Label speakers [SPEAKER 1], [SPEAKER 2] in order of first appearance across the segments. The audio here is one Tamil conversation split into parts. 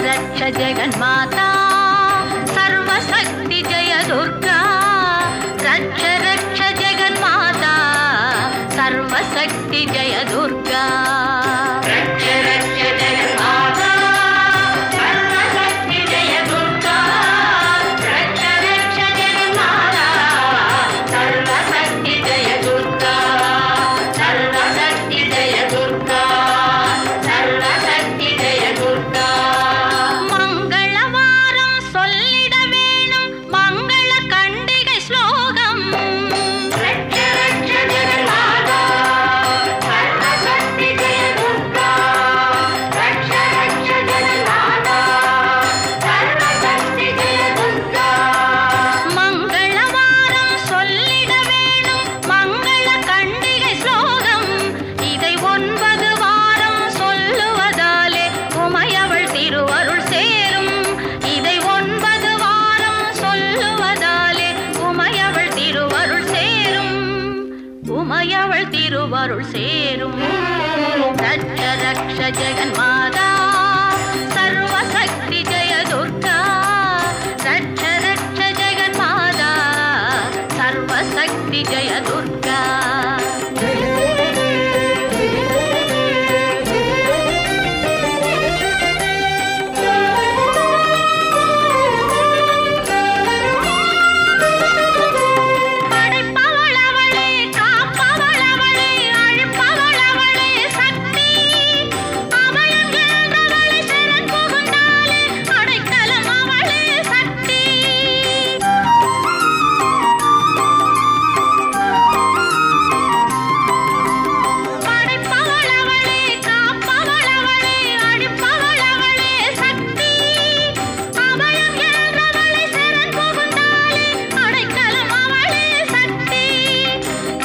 [SPEAKER 1] रक्ष जगन्माता सर्वशक्ति जय दुर्गा रक्ष रक्ष जगन्माता सर्वशक्ति जय दुर्गा रक्ष रक्ष जगन्माता सर्वशक्ति जय दुर्गा रक्ष रक्ष जगन्माता सर्वशक्ति जय दुर्गा सर्वशक्ति जय दुर्गा सर्वशक्ति जय दुर्गा मंगलवारम சொல்லிட வேணும் மங்கள கண்டிகை ஸ்லோகம் ரட்ச ரட்ச ஜெகன்மாதா சர்வசக்தி ஜெய துர்கா ரட்ச ரட்ச ஜெகன்மாதா சர்வசக்தி ஜெய துர்கா மங்களவாரம் சொல்லிட வேணும் மங்கள கண்டிகை ஸ்லோகம் இதை 9 வாரம் சொல்லுவதாலே உமையவள் திருவருள் சேரும் இதை 9 வாரம் சொல்லுவதாலே உமையவள் திருவருள் சேரும் உமையவள் திருவருள் சேரும் ரட்ச ரக்ஷ ஜெகன்மாதா சர்வசக்தி ஜெய துர்கா ரட்ச ரட்ச ஜெகன்மாதா சர்வசக்தி ஜெய துர்கா படைப்பவள் அவளே காப்பவள் அவளே அழிப்பவள் அவளே சக்தி அபயம் என்றவளை சரண் புகுந்தாலே அடைக்கலம் அவளே சக்தி படைப்பவள் அவளே காப்பவள் அவளே அழிப்பவள் அவளே சக்தி அபயம் என்றவளை சரண் புகுந்தாலே அடைக்கலம் அவளே சக்தி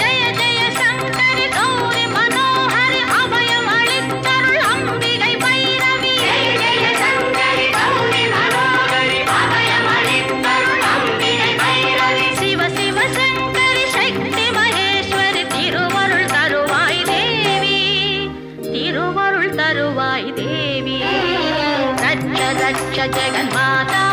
[SPEAKER 1] ஜெய ஜெய சங்கரி கௌரி மனோஹரி அபயம் அளித்தருள் அம்பிகை பைரவி ஜெய ஜெய சங்கரி கௌரி மனோஹரி அபயம் அளித்தருள் அம்பிகை பைரவி சிவ சிவ சங்கரி சக்தி மகேஸ்வரி திருவருள் தருவாய் தேவி திருவருள் தருவாய் தேவி ரட்ச ரட்ச ஜெகன்மாதா